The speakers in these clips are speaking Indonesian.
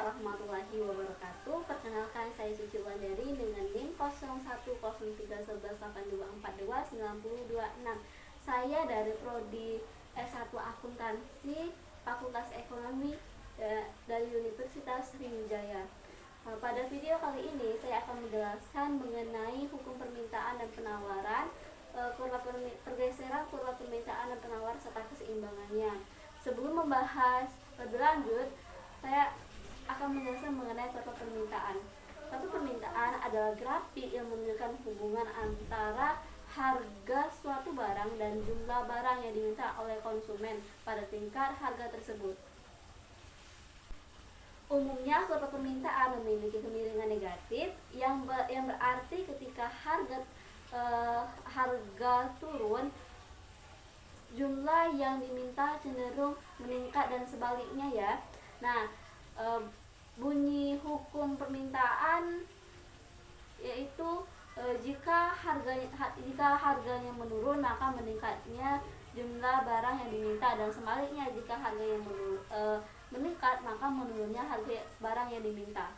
warahmatullahi wabarakatuh. Perkenalkan, saya Suci Wulandari dengan NIM 01031182429026. Saya dari Prodi S1 Akuntansi Fakultas Ekonomi dari Universitas Sriwijaya. Pada video kali ini saya akan menjelaskan mengenai hukum permintaan dan penawaran, pergeseran kurva permintaan dan penawar serta keseimbangannya. Sebelum membahas lebih lanjut, saya akan menjelaskan mengenai kurva permintaan. Kurva permintaan adalah grafik yang menunjukkan hubungan antara harga suatu barang dan jumlah barang yang diminta oleh konsumen pada tingkat harga tersebut. Umumnya kurva permintaan memiliki kemiringan negatif yang berarti ketika harga turun, jumlah yang diminta cenderung meningkat dan sebaliknya ya. Nah, bunyi hukum permintaan yaitu jika harganya menurun maka meningkatnya jumlah barang yang diminta, dan sebaliknya jika harganya meningkat maka menurunnya harga barang yang diminta.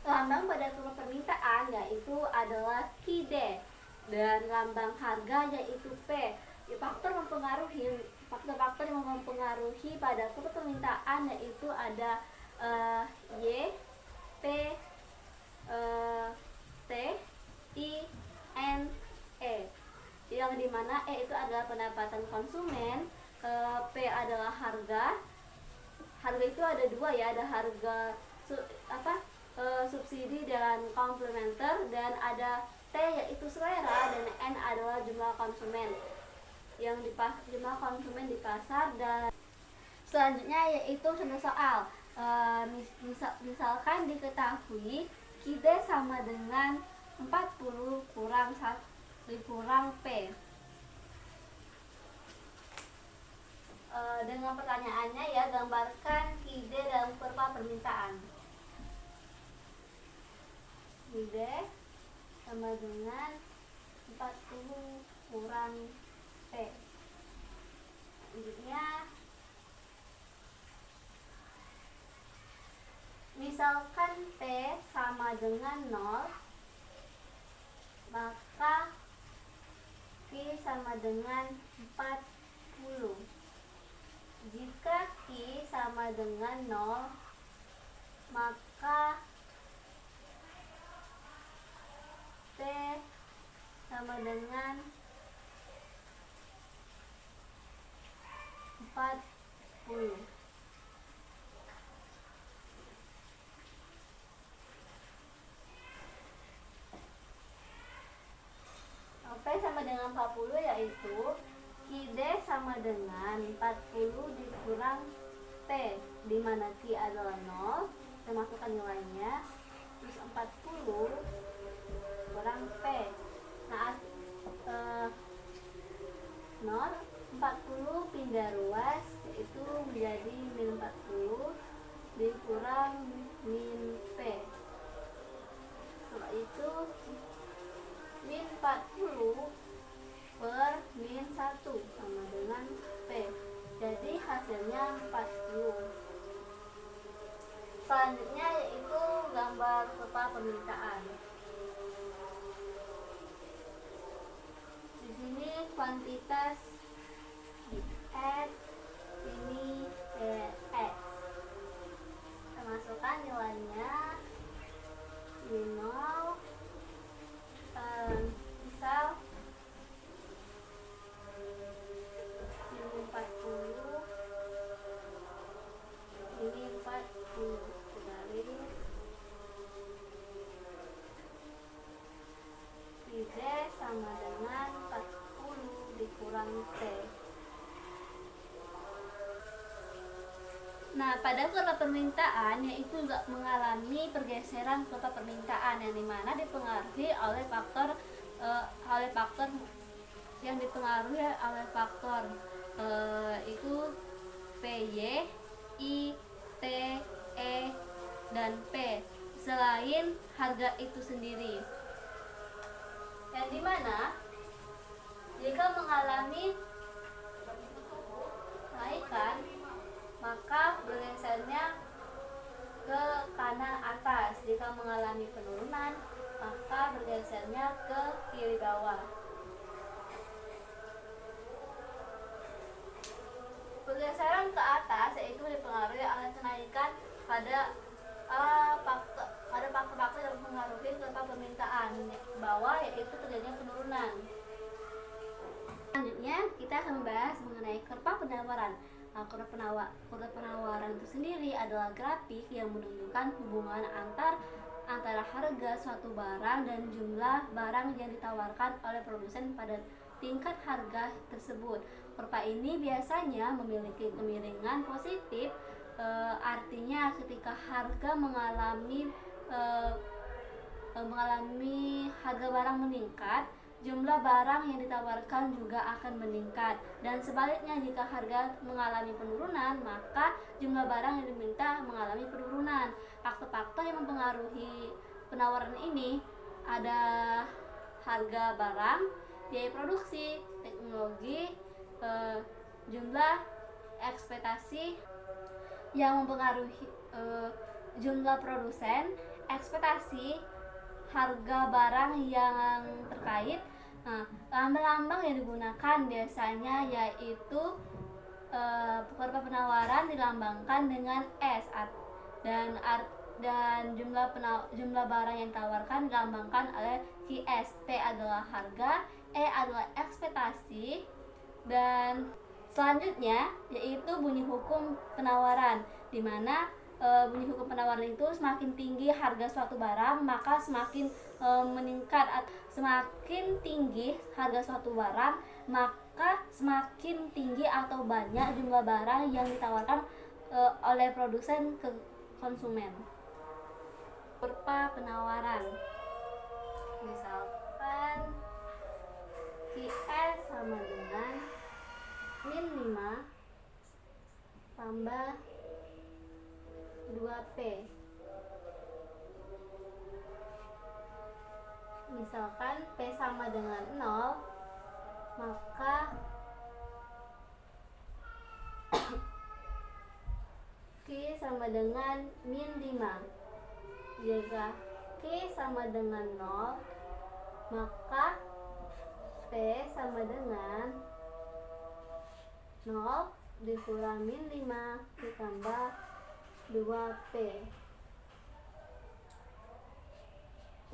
Lambang pada kurva permintaan yaitu adalah QD dan lambang harga yaitu P. Faktor-faktor yang mempengaruhi pada kurva permintaan yaitu ada Y, P, T, I, N, E. Yang dimana E itu adalah pendapatan konsumen, P adalah harga. Harga itu ada dua ya, ada harga subsidi dan komplementer, dan ada T yaitu selera, dan N adalah jumlah konsumen jumlah konsumen di pasar. Dan selanjutnya yaitu contoh soal. Misalkan diketahui QD sama dengan 40 kurang P. Dengan pertanyaannya ya, gambarkan QD dalam kurva permintaan. QD sama dengan 40 kurang P. Selanjutnya, misalkan P sama dengan 0, maka Q sama dengan 40. Jika Q sama dengan 0, maka P sama dengan 40. P sama dengan 40 yaitu QD sama dengan 40 dikurang P, di mana Q adalah 0, saya masukkan nilainya, terus 40 kurang P. Nah, 40 pindah ruas yaitu menjadi min 40 dikurang min P. Setelah itu min 40 per min 1 sama dengan P. Jadi hasilnya 40. Selanjutnya yaitu gambar kurva permintaan. Di sini kuantitas X, ini X. Kita masukkan nilainya di 0. Misal ini 40, ini 40, garis QD sama dengan 40 dikurang T. Nah, pada kurva permintaan yaitu mengalami pergeseran kurva permintaan yang dimana dipengaruhi oleh faktor yang dipengaruhi oleh faktor itu PY, I, T, E, dan P selain harga itu sendiri. Yang dimana jika mengalami kenaikan maka bergesernya ke mengalami penurunan, maka bergesernya ke kiri bawah. Pergeseran ke atas yaitu dipengaruhi oleh kenaikan pada faktor-faktor yang mempengaruhi kurva permintaan. Bawah yaitu terjadinya penurunan. Selanjutnya kita akan membahas mengenai kurva penawaran. Kurva penawaran itu sendiri adalah grafik yang menunjukkan hubungan antara harga suatu barang dan jumlah barang yang ditawarkan oleh produsen pada tingkat harga tersebut. Kurva ini biasanya memiliki kemiringan positif, artinya ketika harga mengalami harga barang meningkat, jumlah barang yang ditawarkan juga akan meningkat, dan sebaliknya jika harga mengalami penurunan, maka jumlah barang yang diminta mengalami penurunan. Faktor-faktor yang mempengaruhi penawaran ini ada harga barang, biaya produksi, teknologi, jumlah ekspektasi yang mempengaruhi jumlah produsen, ekspektasi harga barang yang terkait. Lambang-lambang yang digunakan biasanya yaitu kurva penawaran dilambangkan dengan S, dan jumlah barang yang ditawarkan dilambangkan oleh QS. P adalah harga, E adalah ekspektasi, dan selanjutnya yaitu bunyi hukum penawaran, di mana bunyi hukum penawaran itu semakin tinggi harga suatu barang maka semakin meningkat. Semakin tinggi harga suatu barang maka semakin tinggi atau banyak jumlah barang yang ditawarkan oleh produsen ke konsumen. Kurva penawaran, misalkan QS sama dengan min 5 tambah 2P. Misalkan P sama dengan 0, maka Q sama dengan min 5. Jika Q sama dengan 0, maka P sama dengan 0 dikurang min 5 ditambah 2P.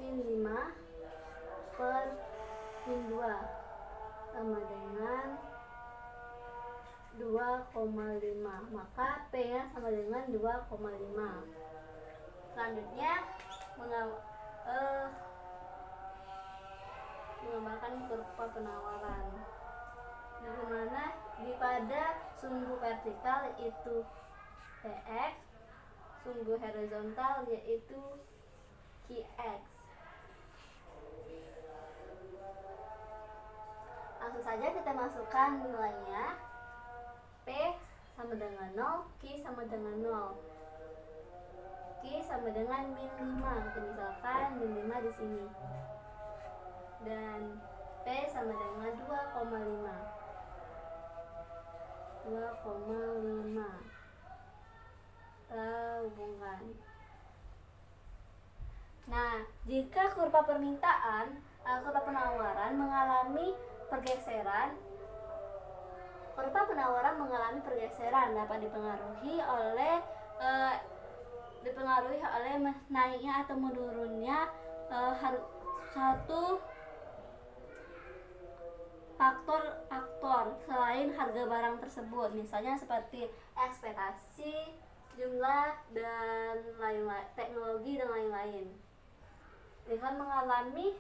Min 5 per min 2 sama dengan 2,5, maka P nya sama dengan 2,5. Selanjutnya menggambarkan kurva penawaran, di mana pada sumbu vertikal yaitu PX, sumbu horizontal yaitu QX. Langsung saja kita masukkan nilainya. P sama dengan 0, Q sama dengan 0. Q sama dengan min 5. Kita misalkan min 5 di sini. Dan P sama dengan 2,5. 2,5. Hubungan. Nah, jika kurva penawaran mengalami pergeseran, kurva penawaran mengalami pergeseran dapat dipengaruhi oleh naiknya atau menurunnya satu faktor selain harga barang tersebut, misalnya seperti ekspektasi, jumlah, dan lain-lain, teknologi dan lain-lain. Jika mengalami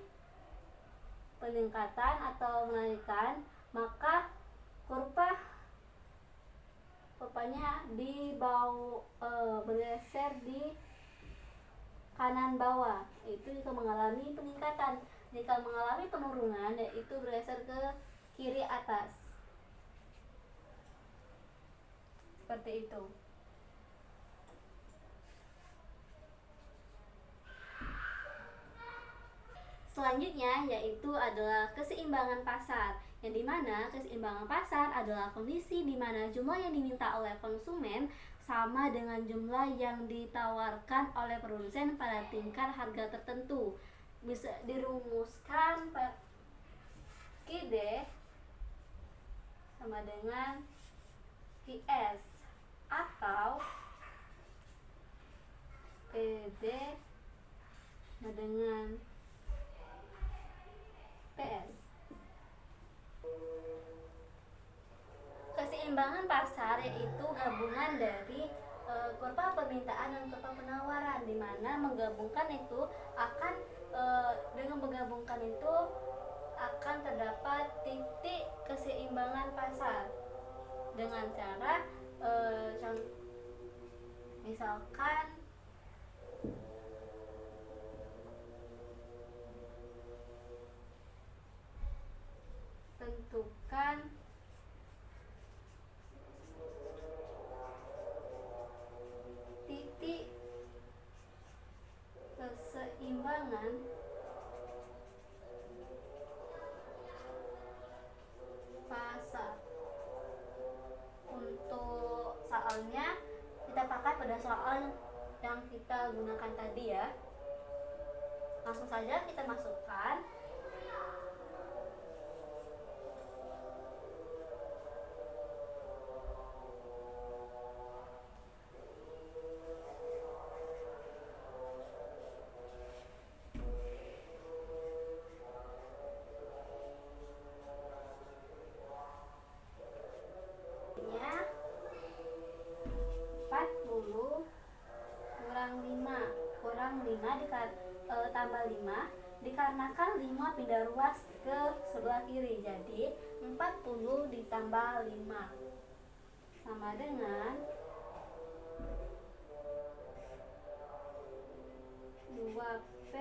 peningkatan atau kenaikan, maka kurvanya bergeser di kanan bawah, itu jika mengalami peningkatan. Jika mengalami penurunan, yaitu bergeser ke kiri atas, seperti itu. Selanjutnya yaitu adalah keseimbangan pasar, yang dimana keseimbangan pasar adalah kondisi di mana jumlah yang diminta oleh konsumen sama dengan jumlah yang ditawarkan oleh produsen pada tingkat harga tertentu. Bisa dirumuskan QD sama dengan QS atau PD sama dengan PS. Keseimbangan pasar yaitu gabungan dari kurva permintaan dan kurva penawaran, di mana menggabungkan itu akan dengan menggabungkan itu akan terdapat titik keseimbangan pasar dengan cara misalkan tentukan titik keseimbangan pasar. Untuk soalnya kita pakai pada soal yang kita gunakan tadi ya. Langsung saja kita masukkan. Tambah 5 dikarenakan 5 pindah ruas ke sebelah kiri, jadi 40 ditambah 5 sama dengan 2P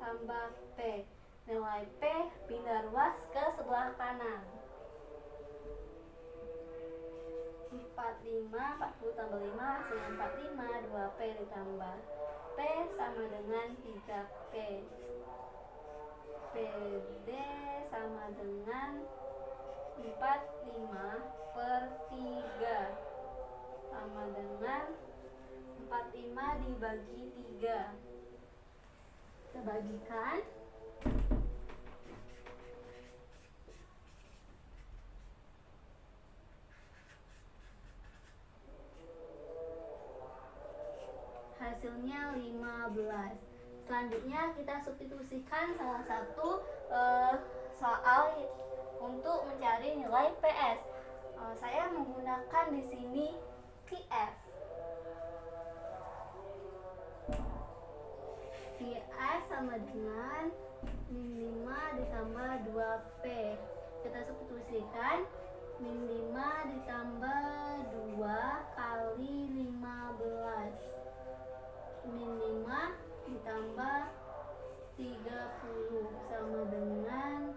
tambah P. Nilai P pindah ruas ke sebelah kanan. 40 tambah 5 hasilnya 45, 2P ditambah P sama dengan 3P. PD sama dengan 45/3 sama dengan 45 dibagi 3. Kita bagikan. Hasilnya 15. Selanjutnya kita substitusikan salah satu soal untuk mencari nilai PS. Saya menggunakan di sini QS. QS sama dengan min 5 ditambah 2P. Kita substitusikan min 5 ditambah 2 kali 15. Min 5 ditambah 30 sama dengan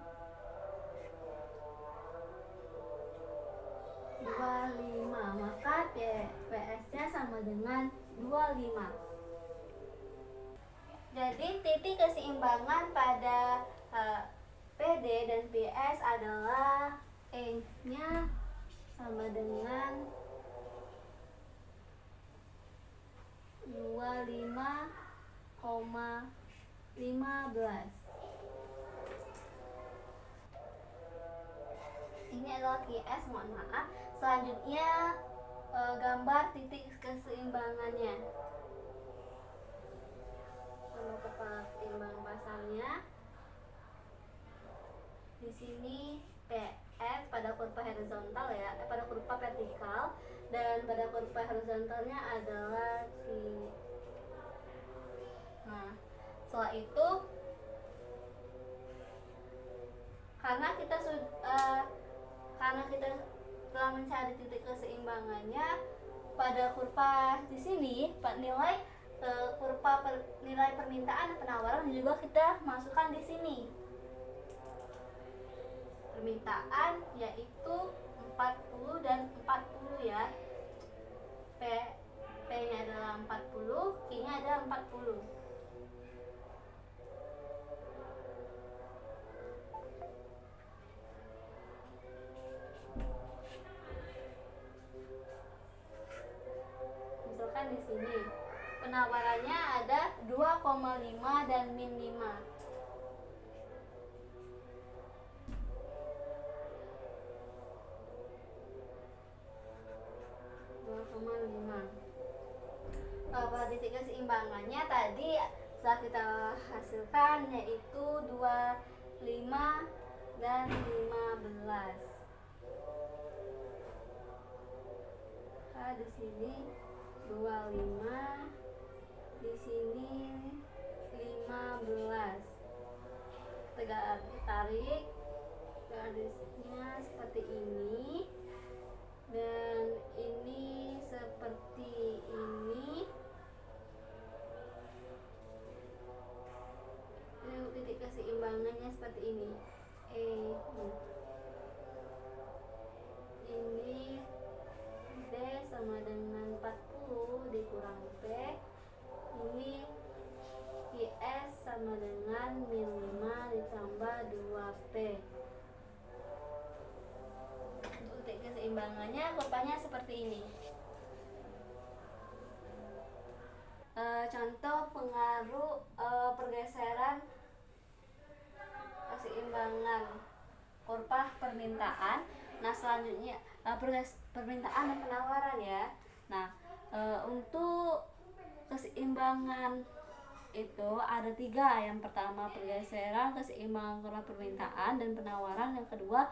25. Maka PS-nya sama dengan 25. Jadi titik keseimbangan pada PD dan PS adalah E-nya sama dengan 25,15. Ini adalah QS, mohon maaf. Selanjutnya gambar titik keseimbangannya. Sama keseimbangan pasarnya. Di sini PS pada kurva horizontal ya, pada kurva vertikal, dan pada kurva horizontalnya adalah Nah, setelah itu karena kita telah mencari titik keseimbangannya pada kurva di sini, nilai nilai permintaan dan penawaran juga kita masukkan di sini. Permintaan yaitu 40 dan 40 ya. P-nya adalah 40, Q-nya adalah 40. ini. Penawarannya ada 2,5 dan min 5. 2,5. Pada titik keseimbangannya tadi setelah kita hasilkan yaitu 25 dan 15. Nah, di sini 25, di sini 15. Kita tarik garisnya seperti ini, dan ini seperti ini. Ini titik keseimbangannya seperti ini. Ini D sama dengan 40 dikurang P. Ini IS sama dengan min 5 ditambah 2P. Untuk titik keseimbangannya rupanya seperti ini. Contoh pengaruh pergeseran keseimbangan kurva permintaan. Nah, selanjutnya permintaan dan penawaran ya. Nah, untuk keseimbangan itu ada 3. Yang pertama pergeseran keseimbangan kurva permintaan dan penawaran. Yang kedua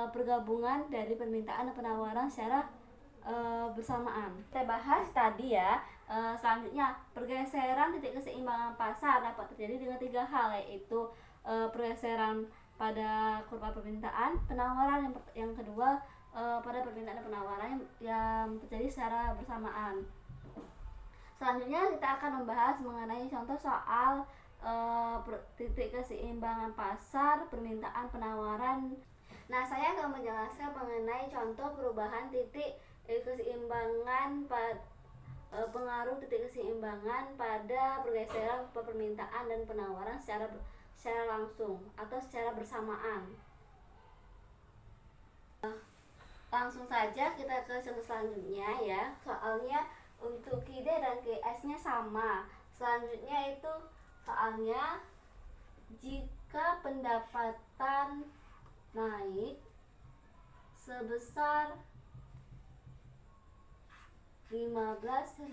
pergabungan dari permintaan dan penawaran secara bersamaan. Kita bahas tadi ya. Selanjutnya pergeseran titik keseimbangan pasar dapat terjadi dengan 3 hal, yaitu pergeseran pada kurva permintaan, penawaran, yang kedua pada permintaan dan penawaran yang terjadi secara bersamaan. Selanjutnya kita akan membahas mengenai contoh soal titik keseimbangan pasar, permintaan, penawaran. Nah, saya akan menjelaskan mengenai contoh perubahan titik keseimbangan pengaruh titik keseimbangan pada pergeseran permintaan dan penawaran secara langsung atau secara bersamaan. Langsung saja kita ke contoh selanjutnya ya. Soalnya untuk QD dan QS nya sama. Selanjutnya itu soalnya jika pendapatan naik sebesar 15.000